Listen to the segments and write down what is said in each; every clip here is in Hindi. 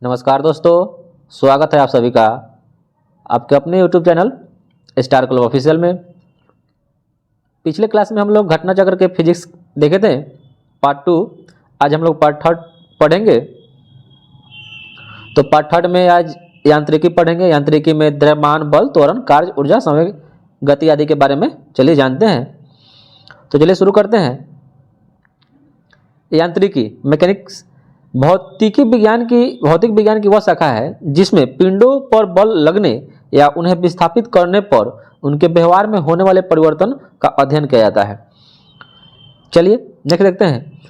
नमस्कार दोस्तों, स्वागत है आप सभी का आपके अपने YouTube channel star club official में। पिछले क्लास में हम लोग घटना चक्र के फिजिक्स देखे थे पार्ट 2। आज हम लोग पार्ट 3 पढ़ेंगे। तो पार्ट 3 में आज यांत्रिकी पढ़ेंगे। यांत्रिकी में द्रव्यमान, बल, त्वरण, कार्य, ऊर्जा, समय, गति आदि के बारे में चलिए जानते हैं। तो चलिए शुरू करते हैं। यांत्रिकी मैकेनिक्स भौतिक विज्ञान की वह शाखा है जिसमें पिंडों पर बल लगने या उन्हें विस्थापित करने पर उनके व्यवहार में होने वाले परिवर्तन का अध्ययन किया जाता है। चलिए नेक्स्ट देखते हैं।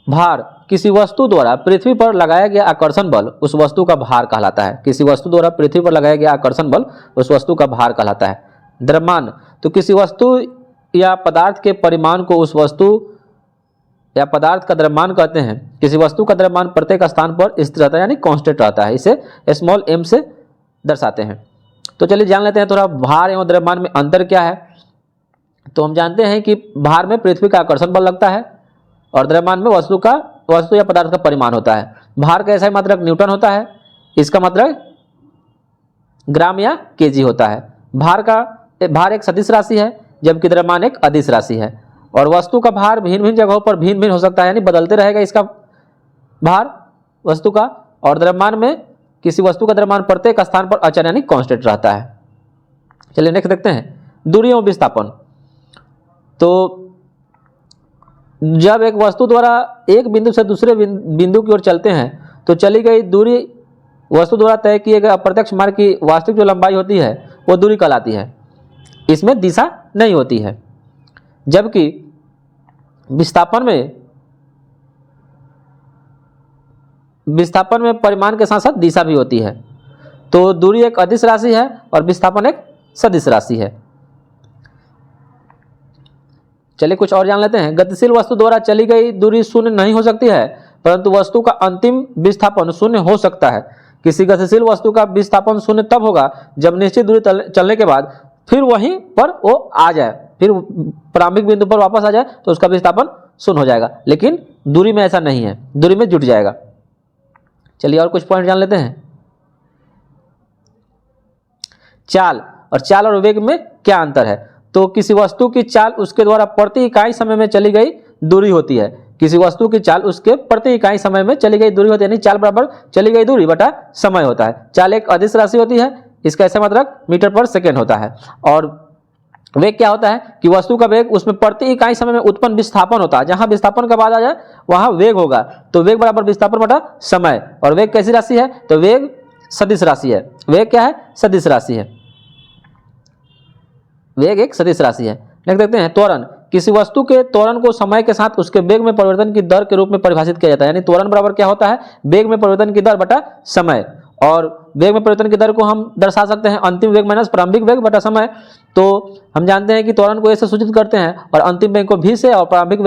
भार, किसी वस्तु द्वारा पृथ्वी पर लगाया गया आकर्षण बल उस वस्तु का भार कहलाता है। किसी वस्तु द्वारा पृथ्वी पर लगाया गया आकर्षण बल उस वस्तु का भार कहलाता है। द्रव्यमान, तो किसी वस्तु या पदार्थ के परिमाण को उस वस्तु या पदार्थ का द्रव्यमान कहते हैं। किसी वस्तु का द्रव्यमान प्रत्येक स्थान पर स्थिर रहता है यानी कांस्टेंट रहता है। इसे स्मॉल m से दर्शाते हैं। तो चलिए जान लेते हैं थोड़ा भार एवं द्रव्यमान में अंतर क्या है। तो हम जानते हैं कि भार में पृथ्वी का आकर्षण बल लगता है और द्रव्यमान में वस्तु या पदार्थ का परिमाण होता है। भार का ऐसा मात्रक न्यूटन होता है, इसका मात्रक ग्राम या केजी होता है। भार एक सदिश राशि है जबकि द्रव्यमान एक अदिश राशि है। और वस्तु का भार भिन्न भिन्न जगहों पर भिन्न भिन्न हो सकता है यानी बदलते रहेगा इसका भार वस्तु का। और द्रव्यमान में किसी वस्तु का द्रव्यमान प्रत्येक स्थान पर अचर यानी कांस्टेंट रहता है। चलिए नेक्स्ट देखते हैं। दूरी एवं विस्थापन, तो जब एक वस्तु द्वारा एक बिंदु से दूसरे बिंदु की ओर चलते हैं तो चली गई दूरी वस्तु द्वारा तय किए गए अप्रत्यक्ष मार्ग की वास्तविक जो लंबाई होती है वो दूरी कहलाती है। इसमें दिशा नहीं होती है। जबकि विस्थापन में परिमाण के साथ साथ दिशा भी होती है। तो दूरी एक अदिश राशि है और विस्थापन एक सदिश राशि है। चलिए कुछ और जान लेते हैं। गतिशील वस्तु द्वारा चली गई दूरी शून्य नहीं हो सकती है परंतु वस्तु का अंतिम विस्थापन शून्य हो सकता है। किसी गतिशील वस्तु का विस्थापन शून्य तब होगा जब निश्चित दूरी चलने के बाद फिर वहीं पर वो आ जाए, फिर प्रारंभिक बिंदु पर वापस आ जाए तो उसका विस्थापन शून्य हो जाएगा। लेकिन दूरी में ऐसा नहीं है, दूरी में जुट जाएगा। चलिए और कुछ पॉइंट जान लेते हैं। चाल और वेग में क्या अंतर है। तो किसी वस्तु की चाल उसके द्वारा प्रति इकाई समय में चली गई दूरी होती है। किसी वस्तु की चाल उसके प्रति इकाई समय में चली गई दूरी होती है यानी चाल बराबर चली गई दूरी बटा समय होता है। चाल एक अदिश राशि होती है, इसका ऐसा मात्रक मीटर पर सेकेंड होता है। और वेग क्या होता है कि वस्तु का वेग उसमें प्रति इकाई समय में उत्पन्न विस्थापन होता है। जहां विस्थापन का बाद आ जाए वहां वेग होगा। तो वेग बराबर विस्थापन बटा समय। और वेग कैसी राशि है तो वेग सदिश राशि है। वेग क्या है, सदिश राशि है। वेग एक सदिश राशि है। नेक्स्ट देखते हैं त्वरण। किसी वस्तु के त्वरण को समय के साथ उसके वेग में परिवर्तन की दर के रूप में परिभाषित किया जाता है। यानी त्वरण बराबर क्या होता है, वेग में परिवर्तन की दर बटा समय। और वेग में परिवर्तन की दर को हम दर्शा सकते हैं अंतिम वेग माइनस प्रारंभिक वेग बटा समय। तो हम जानते हैं कि त्वरण को ए से सूचित करते हैं और अंतिम वेग को v से और प्रारंभिक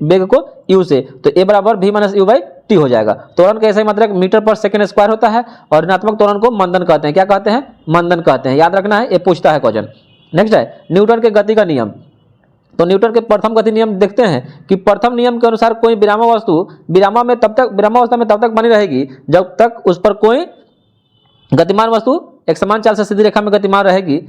वेग को u से। तो a बराबर v minus u by T हो जाएगा। त्वरण का ऐसा मात्रक मीटर पर सेकेंड स्क्वायर होता है और ऋणात्मक त्वरण को मंदन कहते हैं। क्या कहते हैं, मंदन कहते हैं। याद रखना है, ये पूछता है क्वेश्चन। नेक्स्ट है न्यूटन के गति का नियम। तो न्यूटन के प्रथम गति नियम देखते हैं कि प्रथम नियम के अनुसार कोई विरामावस्था में तब तक बनी रहेगी जब तक उस पर कोई गतिमान वस्तु एक समान चाल से सीधी रेखा में गतिमान रहेगी,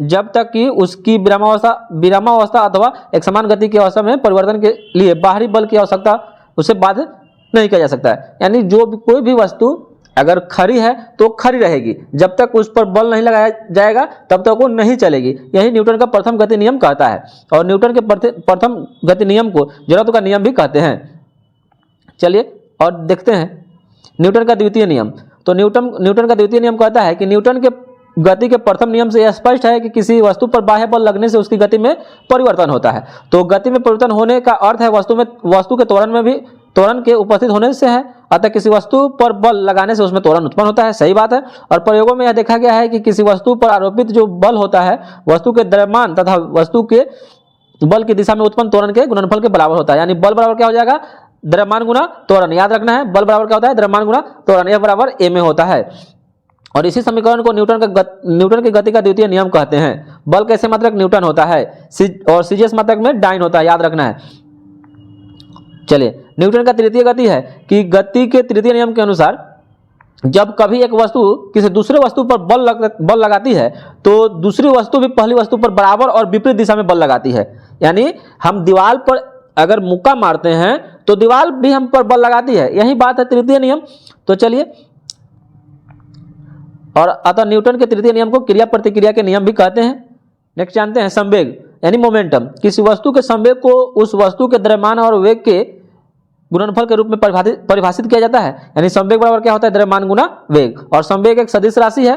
जब तक कि उसकी विरामावस्था अथवा एक समान गति की अवस्था में परिवर्तन के लिए बाहरी बल की आवश्यकता उसे बाधित नहीं किया जा सकता है। यानी कोई भी वस्तु अगर खड़ी है तो खड़ी रहेगी, जब तक उस पर बल नहीं लगाया जाएगा तब तक वो नहीं चलेगी। यही न्यूटन का प्रथम गति नियम कहता है। और न्यूटन के प्रथम गति नियम को जड़त्व का नियम भी कहते हैं। चलिए और देखते हैं न्यूटन का द्वितीय नियम। तो न्यूटन का द्वितीय नियम कहता है कि न्यूटन के गति के प्रथम नियम से यह स्पष्ट है कि किसी वस्तु पर बाह्य बल लगने से उसकी गति में परिवर्तन होता है। तो गति में परिवर्तन होने का अर्थ है वस्तु के त्वरण में भी त्वरण के उपस्थित होने से है। अतः किसी वस्तु पर बल लगाने से उसमें त्वरण उत्पन्न होता है। सही बात है। और प्रयोगों में यह देखा गया है कि किसी वस्तु पर आरोपित जो बल होता है वस्तु के द्रव्यमान तथा वस्तु के बल की दिशा में उत्पन्न त्वरण के गुणनफल के बराबर होता है। यानी बल बराबर क्या हो जाएगा, द्रव्यमान गुना त्वरण। याद रखना है, बल बराबर क्या होता है, द्रव्यमान गुना त्वरण। यह बराबर ए में होता है। और इसी समीकरण को न्यूटन की गति का द्वितीय नियम कहते हैं। बल कैसे मात्रक न्यूटन होता है और सीजीएस मात्रक में डाइन होता है। याद रखना है। चलिए न्यूटन का तृतीय गति है कि गति के तृतीय नियम के अनुसार जब कभी एक वस्तु किसी दूसरे वस्तु पर बल लगाती है तो दूसरी वस्तु भी पहली वस्तु पर बराबर और विपरीत दिशा में बल लगाती है। यानी हम दीवार पर अगर मुक्का मारते हैं तो दीवार भी हम पर बल लगाती है। यही बात है तृतीय नियम। तो चलिए, और अतः न्यूटन के तृतीय नियम को क्रिया प्रतिक्रिया के नियम भी कहते हैं। नेक्स्ट जानते हैं संवेग यानी मोमेंटम। किसी वस्तु के संवेग को उस वस्तु के द्रव्यमान और वेग के गुणनफल के रूप में परिभाषित किया जाता है। यानी संवेग बराबर क्या होता है? द्रव्यमान गुना वेग। और संवेग एक सदिश राशि है,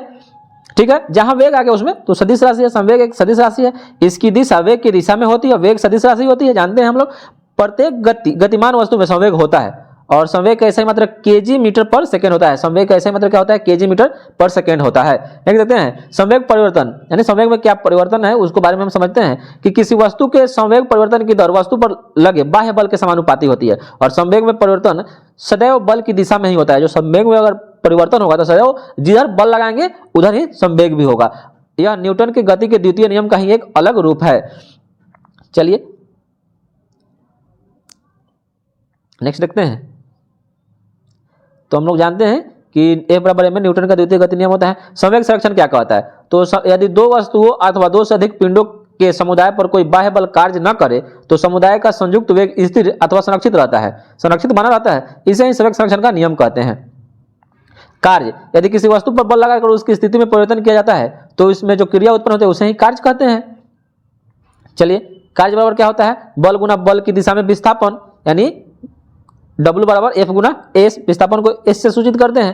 ठीक है, जहां वेग आ गया उसमें तो सदिश राशि है। संवेग एक सदिश राशि है, इसकी दिशा वेग की दिशा में होती है, वेग सदिश राशि होती है। जानते हैं हम लोग प्रत्येक गतिमान वस्तु में संवेग होता है और संवेग का ऐसा ही मात्रा केजी मीटर पर सेकेंड होता है। संवेग का ऐसा ही मात्रा क्या होता है? केजी मीटर पर सेकेंड होता है। देख देखते हैं संवेग परिवर्तन, यानी संवेग में क्या परिवर्तन है उसको बारे में हम समझते हैं कि किसी वस्तु के संवेग परिवर्तन की दर वस्तु पर लगे बाह्य बल के समानुपाती होती है। और संवेग में परिवर्तन सदैव बल की दिशा में ही होता है। जो संवेग में अगर परिवर्तन होगा तो सदैव जिधर बल लगाएंगे उधर ही संवेग भी होगा। यह न्यूटन की गति के द्वितीय नियम का ही एक अलग रूप है। चलिए नेक्स्ट देखते हैं। तो हम लोग जानते हैं कि ए बराबर एम में न्यूटन का द्वितीय गति नियम होता है। संवेग संरक्षण क्या कहता है? तो यदि दो वस्तुओं अथवा दो से अधिक पिंडों के समुदाय पर कोई बाह्य बल कार्य न करे तो समुदाय का संयुक्त वेग स्थिर अथवा संरक्षित रहता है, संरक्षित बना रहता है। इसे ही संवेग संरक्षण का नियम कहते हैं। कार्य, यदि किसी वस्तु पर बल लगाकर उसकी स्थिति में परिवर्तन किया जाता है तो इसमें जो क्रिया उत्पन्न होती है उसे ही कार्य कहते हैं। चलिए, कार्य बराबर क्या होता है? बल गुना बल की दिशा में विस्थापन, यानी W बराबर F गुना S, विस्थापन को S से सूचित करते हैं।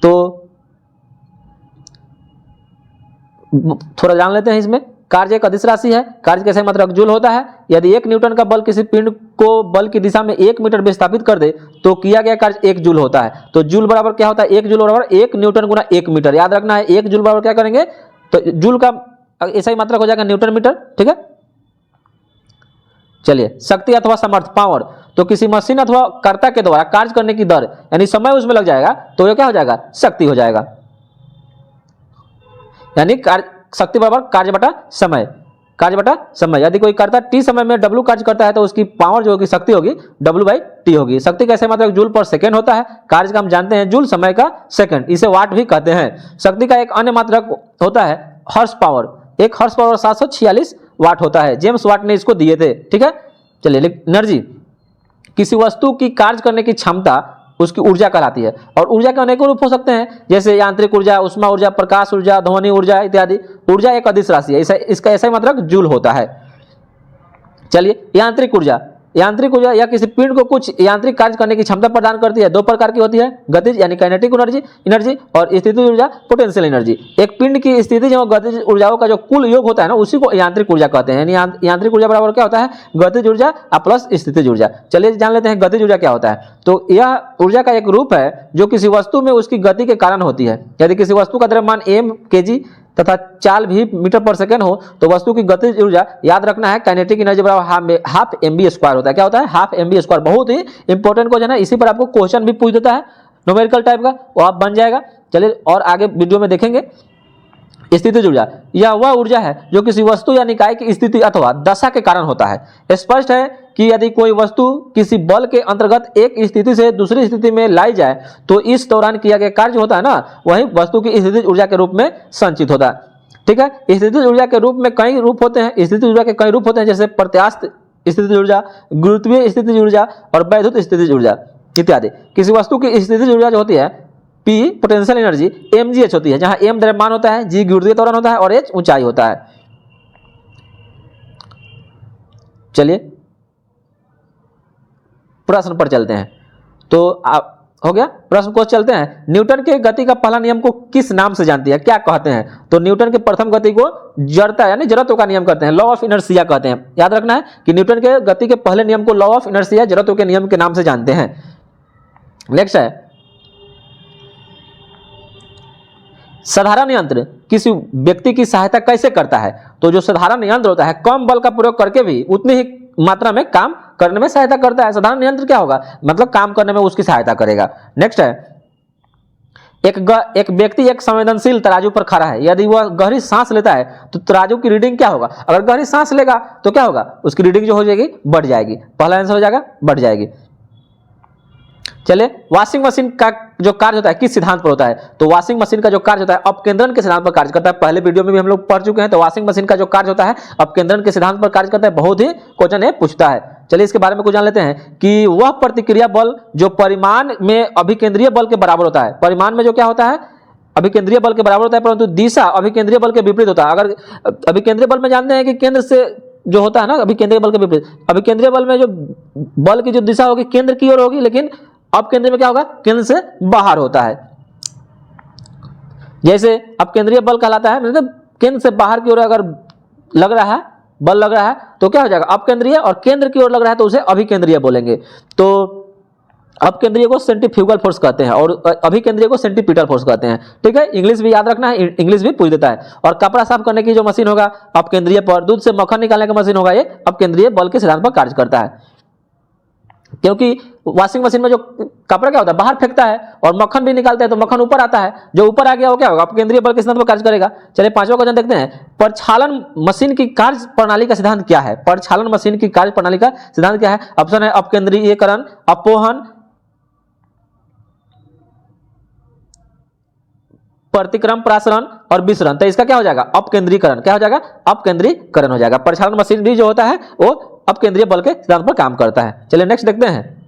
तो थोड़ा जान लेते हैं इसमें। कार्य एक अदिश राशि है, कार्य कैसे मात्रक जूल होता है। यदि 1 न्यूटन का बल किसी पिंड को बल की दिशा में 1 मीटर विस्थापित कर दे तो किया गया कार्य 1 जूल होता है। तो जूल बराबर क्या होता है? 1 जूल बराबर 1 न्यूटन गुना 1 मीटर। याद रखना है 1 जूल बराबर क्या करेंगे तो जूल का ऐसा ही मात्रक हो जाएगा न्यूटन मीटर, ठीक है। चलिए, शक्ति अथवा सामर्थ्य पावर, तो किसी मशीन अथवा कर्ता के द्वारा कार्य करने की दर यानी समय उसमें लग जाएगा तो ये क्या हो जाएगा? शक्ति हो जाएगा। यानी शक्ति बराबर कार्य बटा समय, कार्य बटा समय। यदि कोई कर्ता टी समय में W कार्य करता है तो उसकी पावर जो होगी शक्ति होगी W/T होगी। शक्ति कैसे मतलब जूल पर सेकेंड होता है, कार्य का हम जानते हैं जूल, समय का सेकेंड, इसे वाट भी कहते हैं। शक्ति का एक अन्य मात्रक होता है हॉर्स पावर। एक हॉर्स पावर 746 वाट होता है, जेम्स वाट ने इसको दिए थे, ठीक है। चलिए, एनर्जी, किसी वस्तु की कार्य करने की क्षमता उसकी ऊर्जा कहलाती है। और ऊर्जा के अनेकों रूप हो सकते हैं, जैसे यांत्रिक ऊर्जा, उष्मा ऊर्जा, प्रकाश ऊर्जा, ध्वनि ऊर्जा इत्यादि। ऊर्जा एक अदिश राशि है, इसका ऐसा ही मतलब जूल होता है। चलिए, यांत्रिक ऊर्जा, यांत्रिक ऊर्जा या किसी पिंड को कुछ यांत्रिक कार्य करने की क्षमता प्रदान करती है। 2 प्रकार की होती है, गतिज यानी काइनेटिक एनर्जी और स्थितिज ऊर्जा पोटेंशियल एनर्जी। एक पिंड की स्थितिज और गतिज ऊर्जाओं का जो कुल योग होता है ना उसी को यांत्रिक ऊर्जा कहते हैं। यानी यांत्रिक ऊर्जा बराबर क्या होता है? गतिज ऊर्जा प्लस स्थितिज ऊर्जा। चलिए जान लेते हैं गतिज ऊर्जा क्या होता है। तो यह ऊर्जा का एक रूप है जो किसी वस्तु में उसकी गति के कारण होती है। यदि किसी वस्तु का द्रव्यमान m kg तथा चाल भी मीटर पर सेकेंड हो तो वस्तु की गतिज ऊर्जा याद रखना है काइनेटिक एनर्जी बराबर हाफ mv² होता है। क्या होता है? Half mv²। बहुत ही इंपॉर्टेंट क्वेश्चन है, इसी पर आपको क्वेश्चन भी पूछ देता है न्यूमेरिकल टाइप का, वो आप बन जाएगा। चलिए, और आगे वीडियो में देखेंगे। स्थितिज ऊर्जा, यह वह ऊर्जा है जो किसी वस्तु या निकाय की स्थिति अथवा दशा के कारण होता है। स्पष्ट है कि यदि कोई वस्तु किसी बल के अंतर्गत एक स्थिति से दूसरी स्थिति में लाई जाए तो इस दौरान किया गया कार्य होता है ना, वही वस्तु की स्थितिज ऊर्जा के रूप में संचित होता है, ठीक है। स्थितिज ऊर्जा के रूप में कई रूप होते हैं। स्थितिज ऊर्जा के कई रूप होते हैं, जैसे प्रत्यास्थ स्थितिज ऊर्जा, गुरुत्वीय स्थितिज ऊर्जा और वैद्युत स्थितिज ऊर्जा इत्यादि। किसी वस्तु की स्थितिज ऊर्जा जो होती है P पोटेंशियल एनर्जी, mgh होती है, जहां m द्रव्यमान होता है, g गुरुत्वीय त्वरण होता है और h ऊंचाई होता है। चलिए प्रश्न पर चलते हैं। तो हो गया प्रश्न को चलते हैं। न्यूटन के गति का पहला नियम को किस नाम से जानती है, क्या कहते हैं? तो न्यूटन के प्रथम गति को जड़ता यानी जड़त्व का नियम कहते हैं, लॉ ऑफ इनर्शिया कहते हैं। याद रखना है कि न्यूटन के गति के पहले नियम को लॉ ऑफ इनर्शिया जड़त्व के नियम के नाम से जानते हैं। नेक्स्ट है साधारण यंत्र किसी व्यक्ति की सहायता कैसे करता है? तो जो साधारण यंत्र होता है कम बल का प्रयोग करके भी उतनी ही मात्रा में काम करने में सहायता करता है। साधारण यंत्र क्या होगा? मतलब काम करने में उसकी सहायता करेगा। नेक्स्ट है एक व्यक्ति एक संवेदनशील तराजू पर खड़ा है। यदि वह गहरी सांस लेता है तो तराजू की रीडिंग क्या होगा? अगर गहरी सांस लेगा तो क्या होगा? उसकी रीडिंग जो हो जाएगी बढ़ जाएगी। पहला आंसर हो जाएगा बढ़ जाएगी। चलिए, वॉशिंग मशीन का जो कार्य होता है किस सिद्धांत पर होता है? तो वॉशिंग मशीन का जो कार्य होता है अपकेंद्रण के सिद्धांत पर कार्य करता है। पहले वीडियो में भी हम लोग पढ़ चुके हैं। तो वॉशिंग मशीन का जो कार्य होता है अपकेंद्रण के सिद्धांत पर कार्य करता है। बहुत ही क्वेश्चन ये पूछता है। चलिए इसके बारे में कुछ जान लेते हैं कि वह प्रतिक्रिया बल जो परिमाण में अभिकेंद्रीय बल के बराबर होता है। परिमाण में जो क्या होता है अभिकेंद्रीय बल के बराबर होता है, परंतु दिशा अभिकेंद्रीय बल के विपरीत होता है। अगर अभिकेंद्रीय बल में जानते हैं कि केंद्र से जो होता है ना अभिकेंद्रीय बल के विपरीत, अभिकेंद्रीय बल में जो बल की जो दिशा होगी केंद्र की ओर होगी, लेकिन अपकेंद्रीय में क्या होगा केंद्र से बाहर होता है। जैसे अपकेंद्रीय बल कहलाता है मतलब केंद्र से बाहर की ओर अगर लग रहा है बल लग रहा है तो क्या हो जाएगा अपकेंद्रीय, और केंद्र की ओर लग रहा है तो उसे अभिकेंद्रीय बोलेंगे। तो अपकेंद्रीय को सेंट्रीफ्यूगल फोर्स कहते हैं और अभिकेंद्रीय को सेंट्रीपिटल फोर्स कहते हैं। ठीक है, इंग्लिश भी याद रखना है, इंग्लिश भी पूछ देता है। और कपड़ा साफ करने की जो मशीन होगा अपकेंद्रीय पर, दूध से मक्खन निकालने का मशीन होगा ये अपकेंद्रीय बल के सिद्धांत पर कार्य करता है। क्योंकि वॉशिंग मशीन में जो कपड़ा क्या होता है बाहर फेंकता है और मक्खन भी निकालते हैं तो मक्खन ऊपर आता है, जो ऊपर आ गया वो क्या होगा अपकेंद्रीय बल के सिद्धांत पर कार्य करेगा। चलिए पांचवा क्वेश्चन देखते हैं, प्रक्षालन मशीन की कार्य प्रणाली का सिद्धांत क्या है? प्रक्षालन मशीन की कार्य प्रणाली का सिद्धांत क्या है? ऑप्शन है अपकेंद्रीयकरण, अपोहन, प्रतिक्रम प्रसारण और विसरण। तो इसका क्या हो जाएगा अपकेंद्रीकरण। क्या हो जाएगा अपकेंद्रीकरण हो जाएगा। प्रक्षालन मशीन भी जो होता है वो अपकेंद्रीय बल के सिद्धांत पर काम करता है। चलिए नेक्स्ट देखते हैं,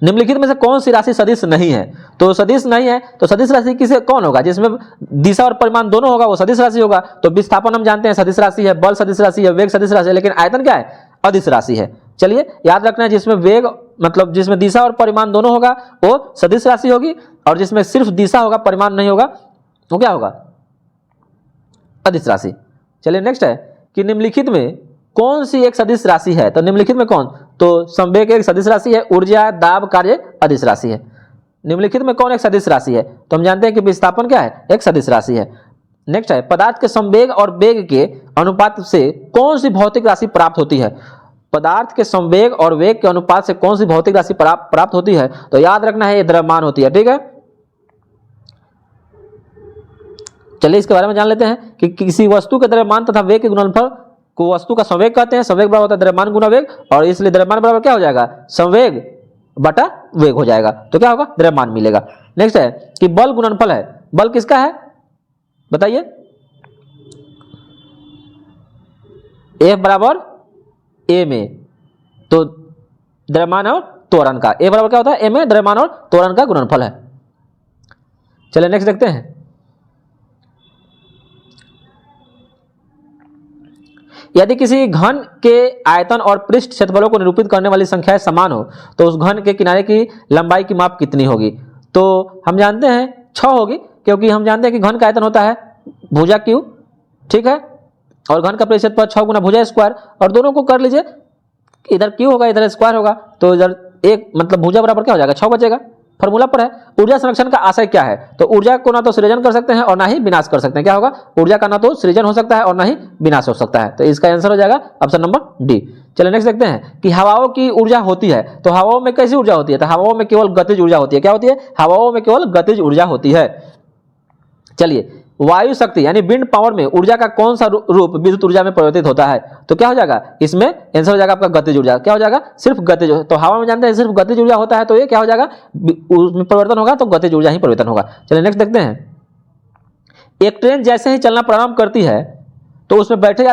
निम्नलिखित में से कौन सी राशि सदिश नहीं है? तो सदिश नहीं है तो सदिश राशि किसे कौन होगा? जिसमें दिशा और परिमाण दोनों होगा वो सदिश राशि होगा। तो विस्थापन हम जानते हैं सदिश राशि है, बल सदिश राशि है, वेग सदिश राशि है, लेकिन आयतन क्या है अदिश राशि है। चलिए याद रखना है जिसमें वेग मतलब जिसमें दिशा और परिमाण दोनों होगा वो सदिश राशि होगी, और जिसमें सिर्फ दिशा होगा परिमाण नहीं होगा वो क्या होगा अदिश राशि। चलिए नेक्स्ट है कि निम्नलिखित में कौन सी एक सदिश राशि है? तो निम्नलिखित में कौन? तो संवेग एक सदिश राशि है, ऊर्जा दाब कार्य अदिश राशि है। निम्नलिखित में कौन एक सदिश राशि है? तो हम जानते हैं कि विस्थापन क्या है एक सदिश राशि है। नेक्स्ट है पदार्थ के संवेग और वेग के अनुपात से कौन सी भौतिक राशि प्राप्त होती है? पदार्थ के संवेग और वेग के अनुपात से कौन सी भौतिक राशि प्राप्त होती है? तो याद रखना है ये द्रव्यमान होती है। ठीक है, चलिए इसके बारे में जान लेते हैं कि किसी वस्तु के द्रव्यमान तथा वेग के गुणनफल को वस्तु का संवेग कहते हैं। संवेग बराबर होता है द्रव्यमान गुना वेग, और इसलिए द्रव्यमान बराबर क्या हो जाएगा संवेग बटा वेग हो जाएगा। तो क्या होगा द्रव्यमान मिलेगा। नेक्स्ट है कि बल गुणनफल है, बल किसका है बताइए? F बराबर ए में, तो द्रव्यमान और त्वरण का ए बराबर क्या होता है ए में द्रव्यमान और त्वरण का गुणनफल है। चलिए नेक्स्ट देखते हैं, यदि किसी घन के आयतन और पृष्ठ क्षेत्रफलों को निरूपित करने वाली संख्याएं समान हो तो उस घन के किनारे की लंबाई की माप कितनी होगी? तो हम जानते हैं 6 होगी, क्योंकि हम जानते हैं कि घन का आयतन होता है भुजा क्यू, ठीक है, और घन का पृष्ठ क्षेत्रफल 6 गुना भुजा स्क्वायर, और दोनों को कर लीजिए, इधर क्यू होगा इधर स्क्वायर होगा, तो इधर एक मतलब भुजा बराबर क्या हो जाएगा 6 बचेगा। फॉर्मूला पर है। ऊर्जा संरक्षण का आशय क्या है? तो ऊर्जा को ना तो सृजन कर सकते हैं और ना ही विनाश कर सकते हैं। क्या होगा ऊर्जा का ना तो सृजन हो सकता है और ना ही विनाश हो सकता है। तो इसका आंसर हो जाएगा ऑप्शन नंबर डी। चलिए नेक्स्ट देखते हैं कि हवाओं की ऊर्जा होती है, तो हवाओं में कैसी ऊर्जा होती है? तो हवाओं में केवल गतिज ऊर्जा होती है। क्या होती है? हवाओं में केवल गतिज ऊर्जा होती है। चलिए वायु शक्ति यानी विंड पावर में ऊर्जा का कौन सा रूप विद्युत ऊर्जा में परिवर्तित होता है? तो क्या हो जाएगा इसमें आंसर हो जाएगा आपका गतिज ऊर्जा। क्या हो जाएगा सिर्फ गतिज। तो हवा में जानते हैं सिर्फ गतिज ऊर्जा होता है, तो ये क्या हो जाएगा उसमें परिवर्तन होगा तो गतिज ऊर्जा ही परिवर्तन होगा। चलिए नेक्स्ट देखते हैं, एक ट्रेन जैसे ही चलना प्रारंभ करती है तो उसमें बैठे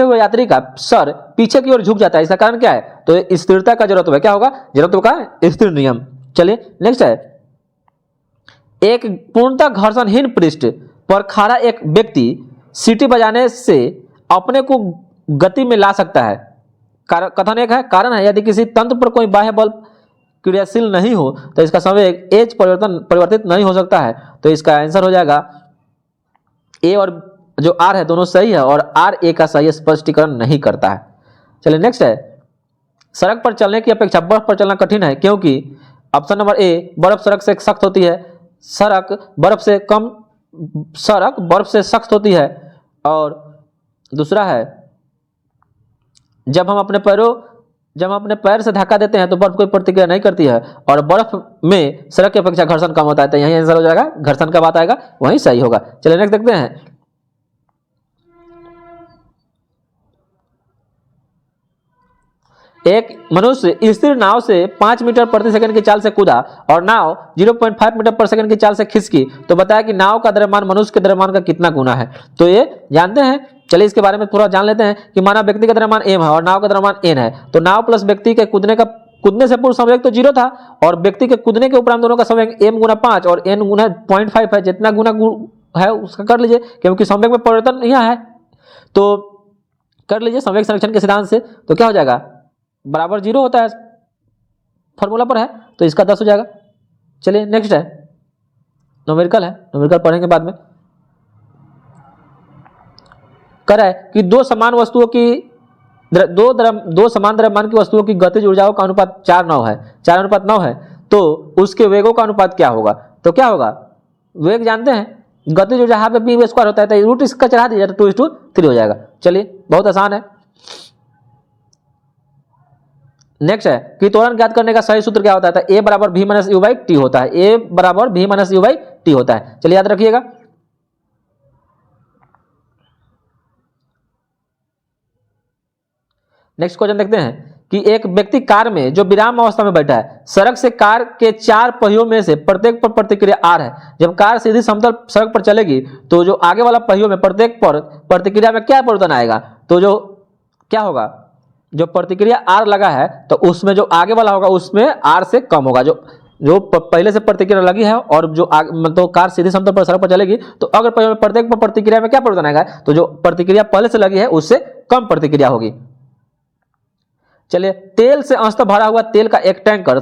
हुए यात्री का सर पीछे की ओर झुक जाता है। इसका कारण क्या है? तो स्थिरता का जरूरत है। क्या होगा जरूरत का स्थिर नियम। चलिए नेक्स्ट है, एक पूर्णतः घर्षणहीन पृष्ठ पर खड़ा एक व्यक्ति सीटी बजाने से अपने को गति में ला सकता है। कथन एक है, कारण है यदि किसी तंत्र पर कोई बाह्य बल क्रियाशील नहीं हो तो इसका संवेग एच परिवर्तित नहीं हो सकता है। तो इसका आंसर हो जाएगा ए, और जो आर है दोनों सही है और आर ए का सही स्पष्टीकरण नहीं करता है। चलिए नेक्स्ट है, सड़क पर चलने की अपेक्षा बर्फ पर चलना कठिन है क्योंकि ऑप्शन नंबर ए बर्फ सड़क से सख्त होती है, सड़क बर्फ से सख्त होती है, और दूसरा है जब हम अपने पैर से धक्का देते हैं तो बर्फ कोई प्रतिक्रिया नहीं करती है, और बर्फ में सड़क की अपेक्षा घर्षण कम होता है। तो यही आंसर हो जाएगा, घर्षण का बात आएगा वही सही होगा। चलिए नेक्स्ट देखते हैं, एक मनुष्य स्थिर नाव से 5 मीटर प्रति सेकंड की चाल से कूदा और नाव 0.5 मीटर पर सेकंड की चाल से खिसकी, तो बताया कि नाव का द्रव्यमान मनुष्य के द्रव्यमान का कितना गुना है। तो ये जानते हैं, चलिए इसके बारे में थोड़ा जान लेते हैं कि माना व्यक्ति का द्रव्यमान m है और नाव का द्रव्यमान n है, तो नाव प्लस व्यक्ति के कूदने से पूर्व संवेग तो 0 था और व्यक्ति के कूदने के उपरांत दोनों का संवेग m गुना 5 और n गुना 0.5 है, जितना गुना है उसका कर लीजिए, क्योंकि संवेग में परिवर्तन यहाँ है। तो कर लीजिए संवेग संरक्षण के सिद्धांत से, तो क्या हो जाएगा, बराबर 0 होता है, फॉर्मूला पर है, तो इसका 10 हो जाएगा। चलिए नेक्स्ट है न्यूमेरिकल है, न्यूमेरिकल पढ़ेंगे बाद में। कह रहा है कि दो समान द्रव्यमान की वस्तुओं की गतिज ऊर्जाओं का अनुपात 4:9 है, 4:9 है, तो उसके वेगों का अनुपात क्या होगा। तो क्या होगा, वेग जानते हैं, गतिज ऊर्जा हाफ p स्क्वायर होता है, तो रूट इसका चढ़ा दीजिए तो 2:3 हो जाएगा। चलिए बहुत आसान है। नेक्स्ट है कि त्वरण ज्ञात करने का सही सूत्र क्या होता है, तो a बराबर v minus u by T होता है, a बराबर v minus u by T होता है। चलिए याद रखिएगा। नेक्स्ट क्वेश्चन देखते हैं कि एक व्यक्ति कार में जो विराम अवस्था में बैठा है, सड़क से कार के 4 पहियों में से प्रत्येक पर प्रतिक्रिया r है। जब कार सीधी समतल सड़क पर चलेगी तो जो आगे वाला पहियों में प्रत्येक पर प्रतिक्रिया में क्या परिवर्तन आएगा, तो जो क्या होगा, जो प्रतिक्रिया r लगा है तो उसमें जो आगे वाला होगा उसमें r से कम होगा। जो पहले से प्रतिक्रिया लगी है और जो तो कार सीधी समतल पर सड़क पर चलेगी तो अगर पहियों में प्रत्येक पर प्रतिक्रिया में क्या परिवर्तन आएगा, तो जो प्रतिक्रिया पहले से लगी है उससे कम प्रतिक्रिया होगी। चलिए तेल से अंशतः भरा हुआ तेल का एक टैंकर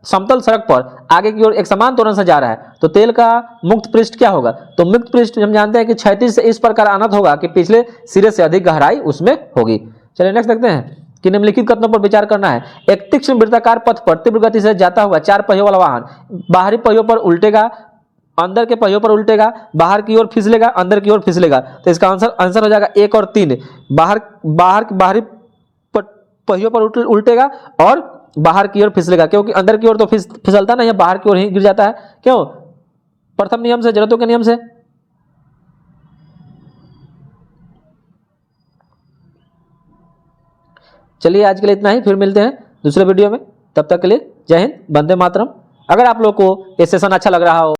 समतल सड़क पर आगे की ओर एक समान त्वरण से जा रहा है, तो तेल का मुक्त पृष्ठ क्या होगा, तो मुक्त पृष्ठ हम जानते हैं कि क्षैतिज से इस प्रकार अनंत होगा कि पिछले सिरे से अधिक गहराई उसमें होगी। चलिए नेक्स्ट देखते हैं कि निम्नलिखित कथनों पर विचार करना है। एक तीक्ष्ण वृत्ताकार पथ पर तीव्र गति से जाता हुआ 4 पहियों वाला वाहन बाहरी पहियों पर उल्टेगा, अंदर के पहियों पर उल्टेगा, बाहर की ओर फिसलेगा, अंदर की ओर फिसलेगा। तो इसका आंसर हो जाएगा 1 और 3। बाहरी पहियों पर उल्टेगा और बाहर की ओर फिसलेगा, क्योंकि अंदर की ओर तो फिसलता नहीं है, बाहर की ओर ही गिर जाता है। क्यों, प्रथम नियम से, जड़त्व के नियम से। चलिए आज के लिए इतना ही, फिर मिलते हैं दूसरे वीडियो में, तब तक के लिए जय हिंद, वंदे मातरम। अगर आप लोग को ये सेशन अच्छा लग रहा हो